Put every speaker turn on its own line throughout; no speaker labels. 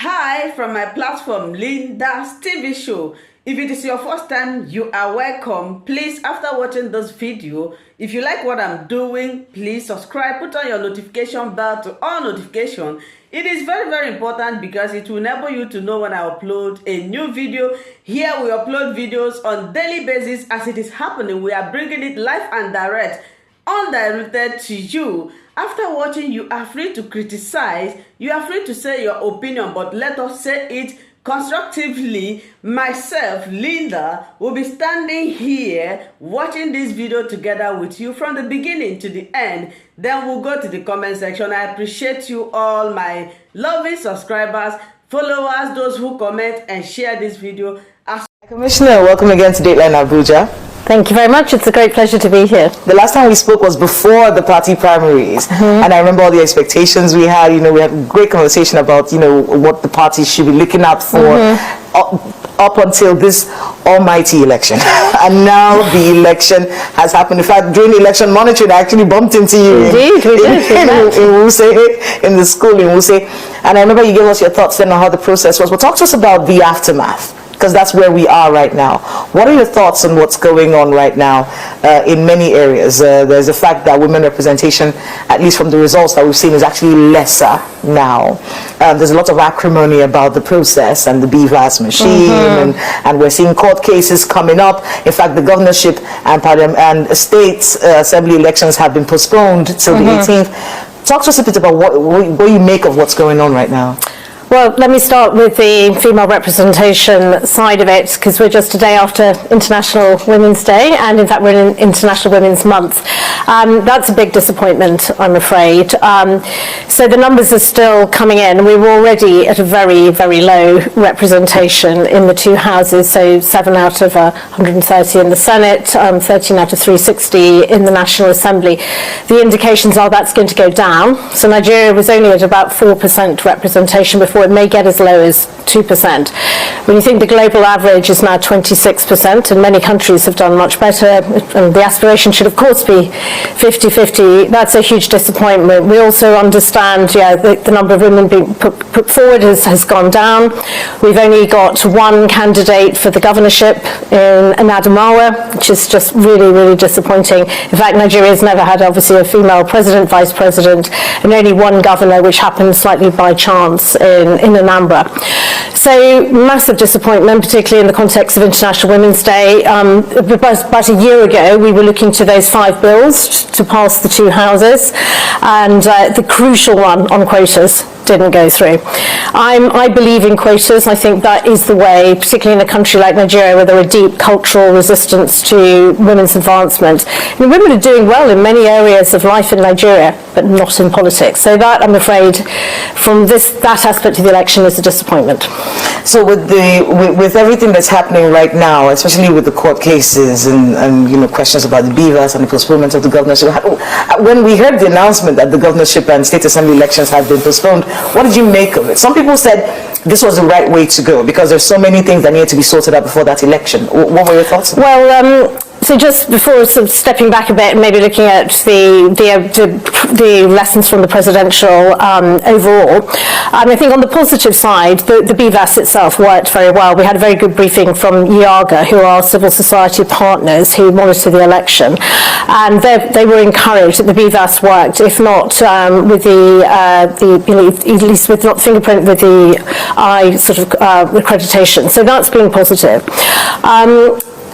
Hi from my platform, w0nders TV show. If it is your first time, you are welcome. Please, after watching this video, if you like what I'm doing, please subscribe, put on your notification bell to all notification. It is very, very important because it will enable you to know when I upload a new video. Here we upload videos on daily basis as it is happening. We are bringing it live and direct, undirected to you. After watching, you are free to criticize, you are free to say your opinion, but let us say it constructively. Myself, Linda, will be standing here watching this video together with you from the beginning to the end. Then we'll go to the comment section. I appreciate you all, my lovely subscribers, followers, those who comment and share this video.
Commissioner, welcome again to Dateline Abuja.
Thank you very much. It's a great pleasure to be here.
The last time we spoke was before the party primaries, and I remember all the expectations we had. You know, we had a great conversation about, you know, what the parties should be looking out for up until this almighty election. And now the election has happened. In fact, during the election monitoring, I actually bumped into you
Indeed, we did.
in Wuse, in the school in Wuse. And I remember you gave us your thoughts then on how the process was. But talk to us about the aftermath, because that's where we are right now. What are your thoughts on what's going on right now in many areas? There's the fact that women representation, at least from the results that we've seen, is actually lesser now. There's a lot of acrimony about the process and the BVAS machine, and we're seeing court cases coming up. In fact, the governorship and state assembly elections have been postponed till the 18th. Talk to us a bit about what you make of what's going on right now.
Well, let me start with the female representation side of it, because we're just a day after International Women's Day, and in fact we're in International Women's Month. That's a big disappointment, I'm afraid. So the numbers are still coming in. We were already at a very, very low representation in the two houses, so 7 out of 130 in the Senate, 13 out of 360 in the National Assembly. The indications are that's going to go down. So Nigeria was only at about 4% representation before. It may get as low as 2%. When you think the global average is now 26%, and many countries have done much better, and the aspiration should of course be 50-50, that's a huge disappointment. We also understand, the number of women being put forward has gone down. We've only got one candidate for the governorship in Adamawa, which is just really, really disappointing. In fact, Nigeria's never had obviously a female president, vice president, and only one governor, which happened slightly by chance in Anambra. So massive disappointment, particularly in the context of International Women's Day. About a year ago, we were looking to those 5 bills to pass the two houses, and the crucial one on quotas didn't go through. I believe in quotas. I think that is the way, particularly in a country like Nigeria, where there are deep cultural resistance to women's advancement. And women are doing well in many areas of life in Nigeria, but not in politics. So that, I'm afraid, from that aspect of the election, is a disappointment.
So with everything that's happening right now, especially with the court cases and you know, questions about the BVAS and the postponement of the governorship, when we heard the announcement that the governorship and state assembly elections had been postponed, what did you make of it? Some people said this was the right way to go because there's so many things that needed to be sorted out before that election. What were your thoughts on that?
Well, so just before sort of stepping back a bit and maybe looking at the lessons from the presidential overall, I think on the positive side, the BVAS itself worked very well. We had a very good briefing from YAGA, who are our civil society partners who monitor the election, and they were encouraged that the BVAS worked, if not with at least with not fingerprint, with the eye sort of accreditation. So that's been positive.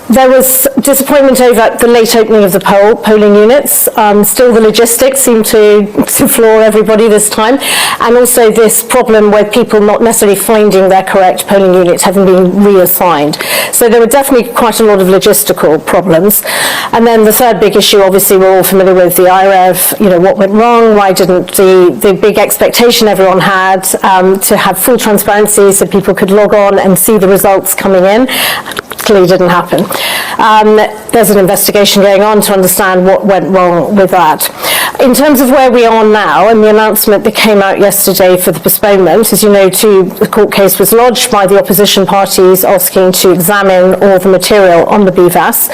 There was disappointment over the late opening of the polling units. Still the logistics seem to floor everybody this time. And also this problem with people not necessarily finding their correct polling unit having been reassigned. So there were definitely quite a lot of logistical problems. And then the third big issue, obviously we're all familiar with the IREV, you know, what went wrong, why didn't the big expectation everyone had to have full transparency so people could log on and see the results coming in. Clearly didn't happen. There's an investigation going on to understand what went wrong with that. In terms of where we are now and the announcement that came out yesterday for the postponement, as you know, the court case was lodged by the opposition parties asking to examine all the material on the BVAS.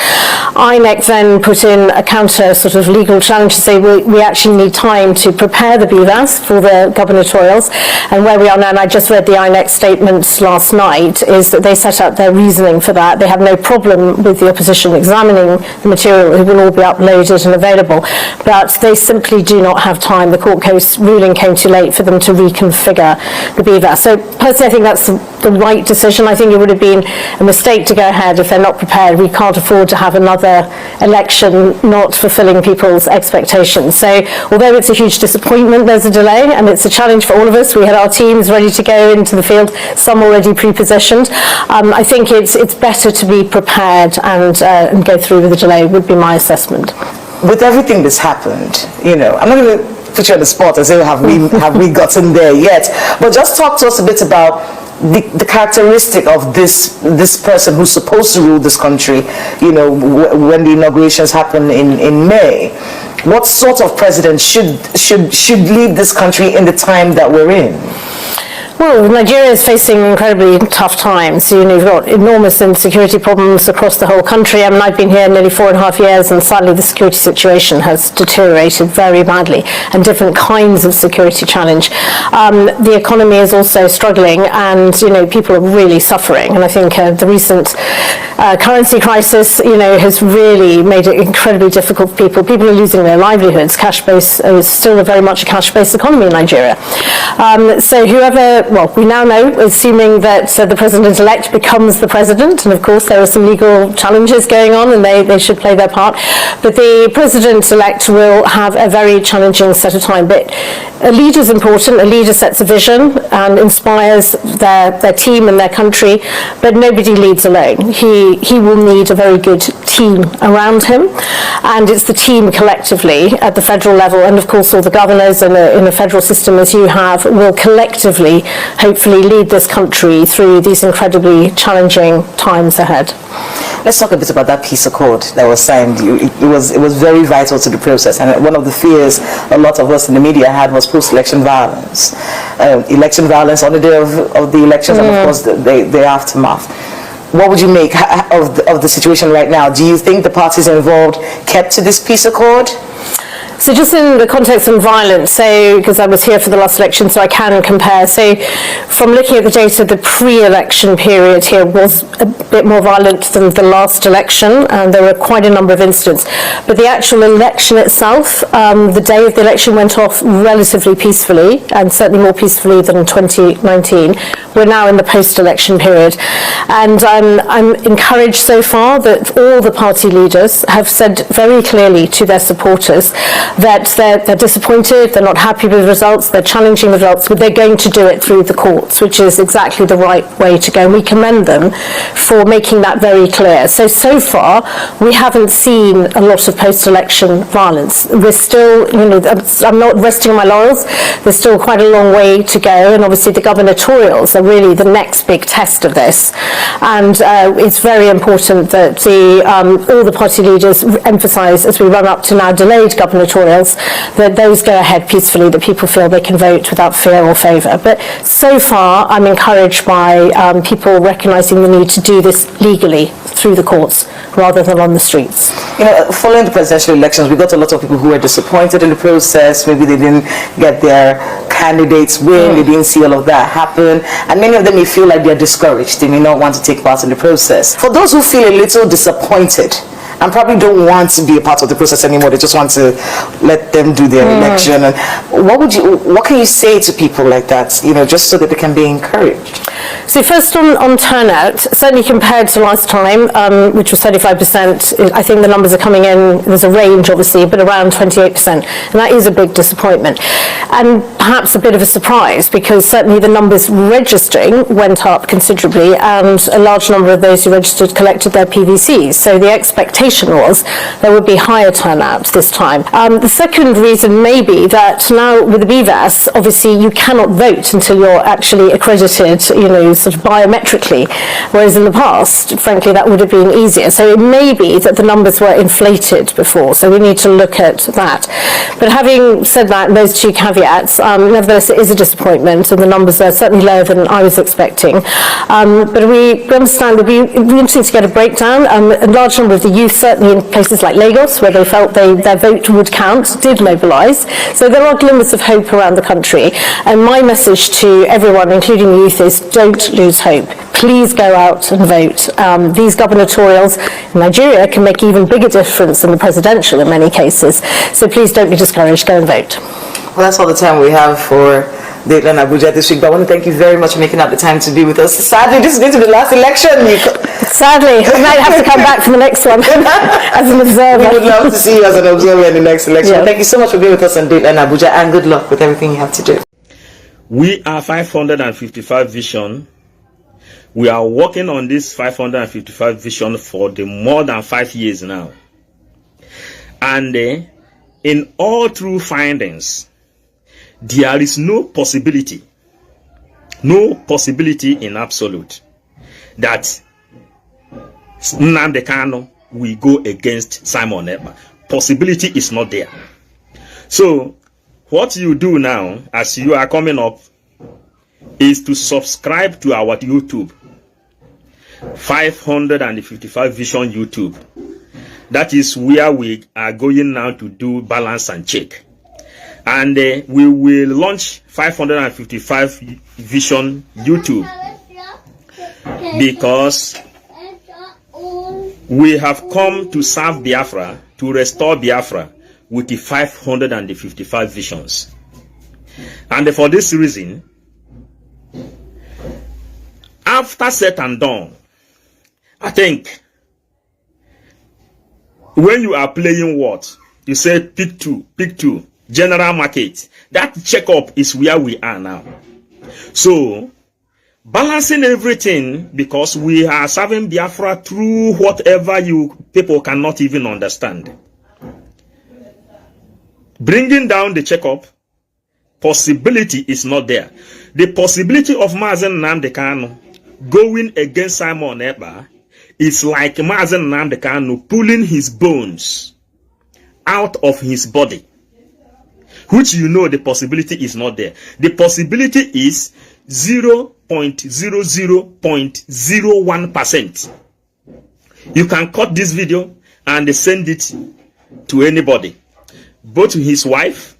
INEC then put in a counter sort of legal challenge to say we actually need time to prepare the BVAS for the gubernatorials. And where we are now, and I just read the INEC statement last night, is that they set out their reasoning for that. They have no problem with the opposition examining the material. It will all be uploaded and available. But they simply do not have time. The court case ruling came too late for them to reconfigure the BVAS. So personally, I think that's the right decision. I think it would have been a mistake to go ahead if they're not prepared. We can't afford to have another election not fulfilling people's expectations. So although it's a huge disappointment, there's a delay, and it's a challenge for all of us. We had our teams ready to go into the field, some already pre-positioned. I think it's better to be prepared and go through with the delay, would be my assessment.
With everything that's happened, I'm not going to put you on the spot and say, have we gotten there yet? But just talk to us a bit about the characteristic of this person who's supposed to rule this country, when the inaugurations happen in May. What sort of president should lead this country in the time that we're in?
Well, Nigeria is facing incredibly tough times. You've got enormous insecurity problems across the whole country. I mean, I've been here nearly 4.5 years, and sadly the security situation has deteriorated very badly, and different kinds of security challenge. The economy is also struggling, and people are really suffering. And I think the recent currency crisis, has really made it incredibly difficult for people. People are losing their livelihoods. Cash-based is still very much a cash-based economy in Nigeria. So we now know, assuming that the president-elect becomes the president, and of course there are some legal challenges going on, and they should play their part, but the president-elect will have a very challenging set of time. But a leader is important. A leader sets a vision and inspires their team and their country, but nobody leads alone. He will need a very good team around him, and it's the team collectively at the federal level, and of course all the governors in a federal system as you have will collectively hopefully lead this country through these incredibly challenging times ahead.
Let's talk a bit about that peace accord that was signed. It was very vital to the process, and one of the fears a lot of us in the media had was post-election violence. Election violence on the day of the elections, and of course the aftermath. What would you make of the situation right now? Do you think the parties involved kept to this peace accord?
So just in the context of violence, because I was here for the last election, so I can compare. So from looking at the data, the pre-election period here was a bit more violent than the last election, and there were quite a number of incidents. But the actual election itself, the day of the election went off relatively peacefully, and certainly more peacefully than in 2019. We're now in the post-election period. And I'm encouraged so far that all the party leaders have said very clearly to their supporters that they're disappointed, they're not happy with the results, they're challenging the results, but they're going to do it through the courts, which is exactly the right way to go. And we commend them for making that very clear. So far, we haven't seen a lot of post-election violence. We're still, I'm not resting on my laurels, there's still quite a long way to go, and obviously the gubernatorials are really the next big test of this. And it's very important that all the party leaders emphasise, as we run up to now delayed gubernatorials, that those go ahead peacefully, that people feel they can vote without fear or favour. But so far, I'm encouraged by people recognising the need to do this legally through the courts rather than on the streets.
Following the presidential elections, we got a lot of people who were disappointed in the process. Maybe they didn't get their candidates win, they didn't see all of that happen, and many of them may feel like they're discouraged. They may not want to take part in the process. For those who feel a little disappointed and probably don't want to be a part of the process anymore, they just want to let them do their election, and what can you say to people like that, just so that they can be encouraged?
So first on turnout, certainly compared to last time, which was 35%, I think the numbers are coming in, there's a range obviously, but around 28%, and that is a big disappointment. And perhaps a bit of a surprise, because certainly the numbers registering went up considerably, and a large number of those who registered collected their PVCs. So the expectation was there would be higher turnout this time. The second reason may be that now with the BVAS, obviously you cannot vote until you're actually accredited, closed sort of biometrically, whereas in the past, frankly, that would have been easier. So it may be that the numbers were inflated before, so we need to look at that. But having said that, those two caveats, nevertheless, it is a disappointment, and the numbers are certainly lower than I was expecting. But we understand it would be interesting to get a breakdown. A large number of the youth, certainly in places like Lagos, where they felt their vote would count, did mobilise. So there are glimmers of hope around the country. And my message to everyone, including the youth, is don't lose hope. Please go out and vote. These gubernatorials in Nigeria can make even bigger difference than the presidential in many cases. So please don't be discouraged. Go and vote.
Well, that's all the time we have for Dateline Abuja this week, but I want to thank you very much for making out the time to be with us. Sadly, this is going to be the last election.
Sadly, I might have to come back for the next one as an observer.
We would love to see you as an observer in the next election.
Yeah.
Thank you so much for being with us on Dateline Abuja, and good luck with everything you have to do.
We are 555 Vision. We are working on this 555 Vision for the more than 5 years now. And in all true findings, there is no possibility in absolute that Nnamdi Kanu will go against Simon Ekpa. Possibility is not there. So what you do now, as you are coming up, is to subscribe to our YouTube, 555 Vision YouTube. That is where we are going now to do balance and check. And we will launch 555 Vision YouTube because we have come to serve Biafra, to restore Biafra with the 555 visions. And for this reason, after set and done, I think when you are playing what? You say pick two, general market. That checkup is where we are now. So, balancing everything, because we are serving Biafra through whatever you people cannot even understand. Bringing down the checkup, possibility is not there. The possibility of Mazen Nnamdi Kanu going against Simon Ekpa is like Mazen Nnamdi Kanu pulling his bones out of his body, which you know the possibility is not there. The possibility is 0.00.01%. You can cut this video and send it to anybody, both his wife,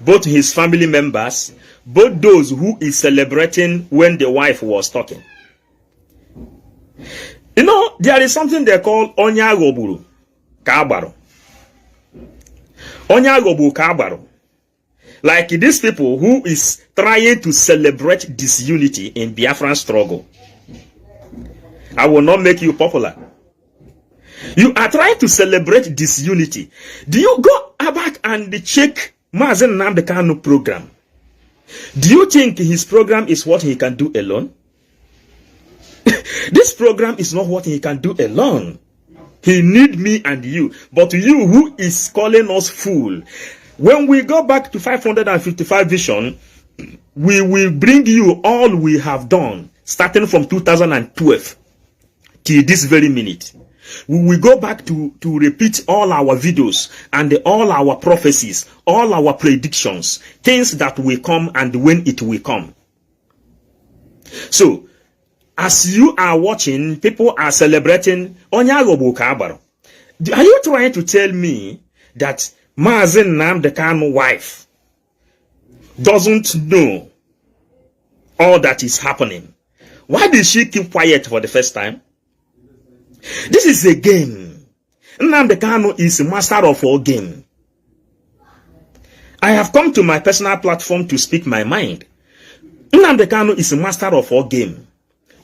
both his family members, both those who is celebrating when the wife was talking. You know, there is something they call Onya Goburu Kabaro. Onya Goburu Kabaro. Like these people who is trying to celebrate disunity in Biafran struggle. I will not make you popular. You are trying to celebrate disunity. Do you go back and check Mazen Nnamdi Kanu program? Do you think his program is what he can do alone? This program is not what he can do alone. He need me and you. But you who is calling us fool, when we go back to 555 Vision, we will bring you all we have done, starting from 2012 till this very minute. We will go back to repeat all our videos and all our prophecies, all our predictions, things that will come and when it will come. So, as you are watching, people are celebrating Onyagobu Kabaro. Are you trying to tell me that Mazen Nnamdi Kanu's wife doesn't know all that is happening? Why did she keep quiet for the first time? This is a game. Nnamdi Kanu is a master of all game. I have come to my personal platform to speak my mind. Nnamdi Kanu is a master of all game.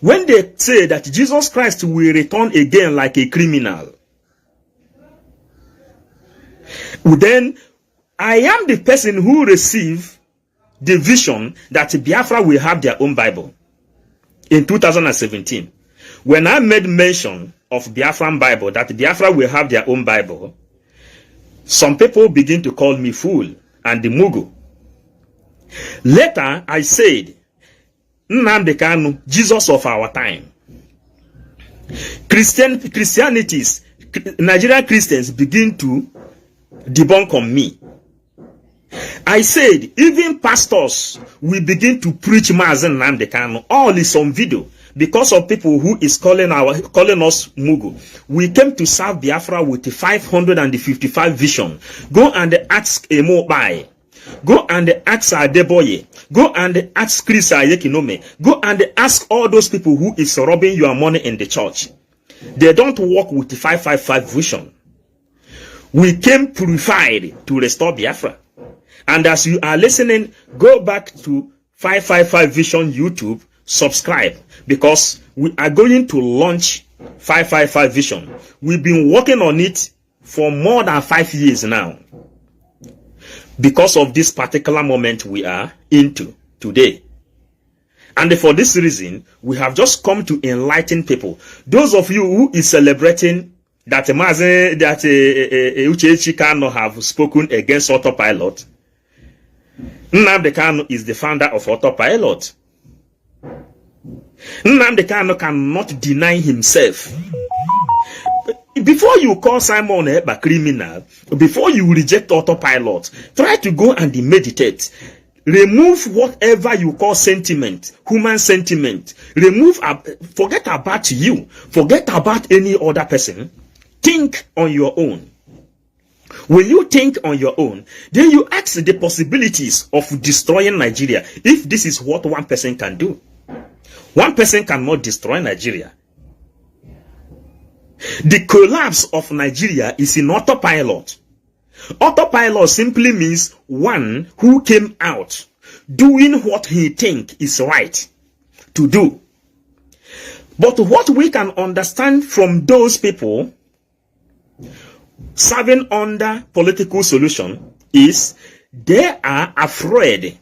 When they say that Jesus Christ will return again like a criminal, then I am the person who received the vision that Biafra will have their own Bible in 2017. When I made mention of Biafran Bible, that Biafra will have their own Bible, some people begin to call me fool and the Mugu. Later, I said, Nnamdi Kanu, Jesus of our time. Nigerian Christians begin to debunk on me. I said, even pastors will begin to preach Mazen Nnamdi Kanu. All is on video because of people who is calling us Mugu. We came to serve Biafra with 555 vision. Go and ask Emo Bai. Go and ask Adeboye. Go and ask Chris Ayekinome. Go and ask all those people who is robbing your money in the church. They don't work with the 555 vision. We came purified to restore Biafra. And as you are listening, go back to 555 Vision YouTube, subscribe, because we are going to launch 555 Vision. We've been working on it for more than 5 years now, because of this particular moment we are into today. And for this reason, we have just come to enlighten people. Those of you who is celebrating that Uchechi Kanu have spoken against Autopilot, Nnamdi Kanu is the founder of Autopilot. Nnamdi Kanu cannot deny himself. Before you call Simon Ekpa criminal, before you reject Autopilot, try to go and meditate. Remove whatever you call sentiment, human sentiment. Forget about you. Forget about any other person. Think on your own. When you think on your own, then you ask the possibilities of destroying Nigeria. If this is what one person can do. One person cannot destroy Nigeria. The collapse of Nigeria is in Autopilot. Autopilot simply means one who came out doing what he thinks is right to do. But what we can understand from those people serving under political solution is they are afraid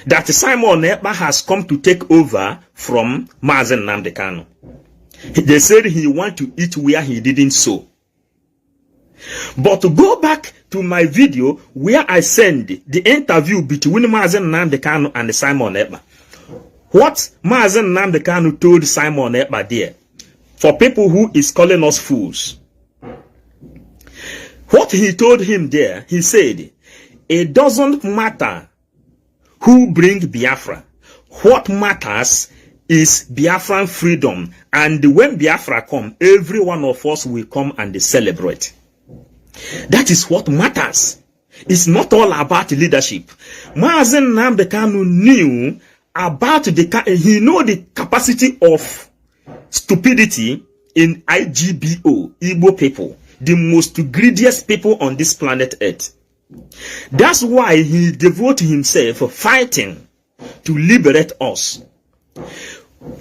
that Simon Ekpa has come to take over from Mazen Nnamdi Kanu. They said he want to eat where he didn't sow. But to go back to my video where I send the interview between Mazen Nnamdi Kanu and Simon Ekpa. What Mazen Nnamdi Kanu told Simon Ekpa there, for people who is calling us fools. What he told him there, he said, it doesn't matter who bring Biafra. What matters is Biafran freedom. And when Biafra come, every one of us will come and celebrate. That is what matters. It's not all about leadership. Mazen Nnamdi Kanu knew about he know the capacity of stupidity in IGBO, Igbo people, the most greediest people on this planet Earth. That's why he devoted himself fighting to liberate us.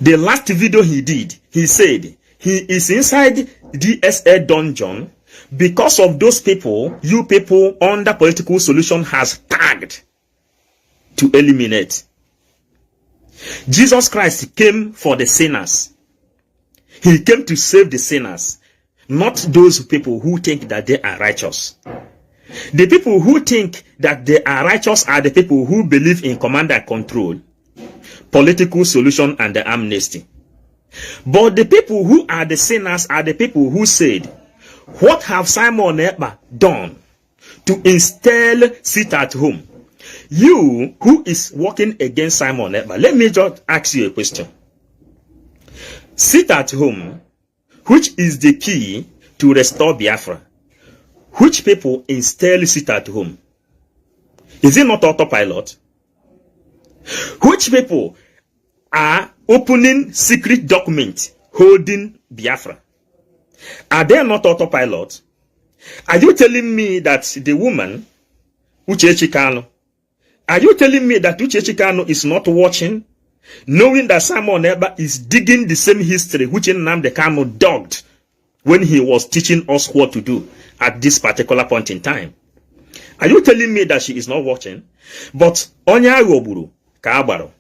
The last video he did, he said he is inside DSA dungeon because of those people, you people under political solution has tagged to eliminate. Jesus Christ came for the sinners. He came to save the sinners, not those people who think that they are righteous. The people who think that they are righteous are the people who believe in command and control, political solution, and the amnesty. But the people who are the sinners are the people who said, what have Simon Ekpa done to install sit at home? You who is working against Simon Ekpa, let me just ask you a question. Sit at home, which is the key to restore Biafra, which people install sit at home? Is it not Autopilot? Which people are opening secret documents holding Biafra? Are they not Autopilot? Are you telling me that the woman, Uchechi Kanu, are you telling me that Uchechi Kanu is not watching, knowing that Simon Ekpa is digging the same history which Nnamdi Kanu dug when he was teaching us what to do at this particular point in time? Are you telling me that she is not watching? But Onya Yoburu, Kaabaro,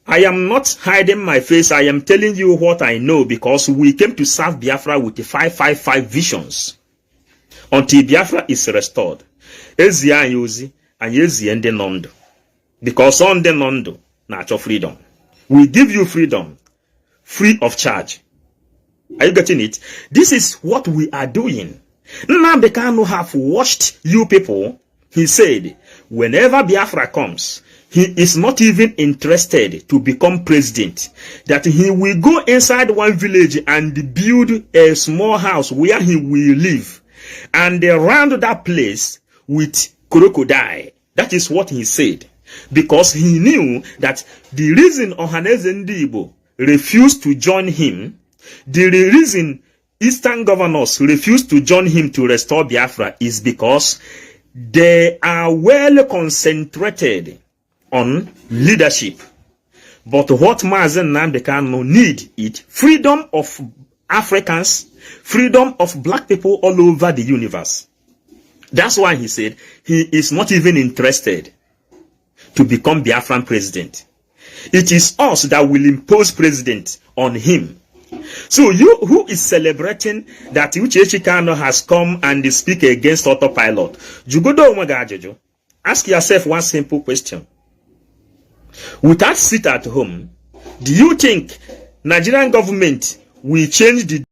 I am not hiding my face. I am telling you what I know, because we came to serve Biafra with the 555 visions. Until Biafra is restored. Ezia Yozi and Yezi and the Nondo. Because on the Nondo, natural freedom. We give you freedom, free of charge. Are you getting it? This is what we are doing. Nnamdi Kanu have watched you people. He said, whenever Biafra comes, he is not even interested to become president. That he will go inside one village and build a small house where he will live. And around that place with crocodile. That is what he said. Because he knew that the reason Ohaneze Ndigbo refused to join him, the reason Eastern governors refused to join him to restore Biafra is because they are well concentrated on leadership. But what Mazen Nnamdi Kanu need is freedom of Africans, freedom of black people all over the universe. That's why he said he is not even interested to become Biafran president. It is us that will impose president on him. So you who is celebrating that Uchechi Kanu has come and speak against Autopilot, ask yourself one simple question. Without sit at home, do you think Nigerian government will change the...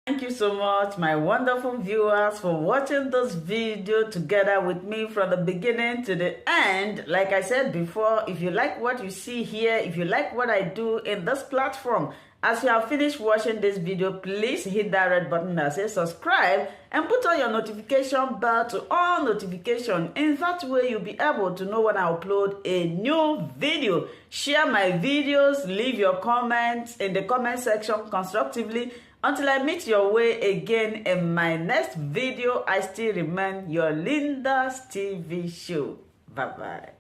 Thank you so much, my wonderful viewers, for watching this video together with me from the beginning to the end. Like I said before, if you like what you see here, if you like what I do in this platform, as you have finished watching this video, please hit that red button that says subscribe and put on your notification bell to all notification. In that way, you'll be able to know when I upload a new video. Share my videos, leave your comments in the comment section constructively. Until I meet your way again in my next video, I still remain your w0nders TV show. Bye-bye.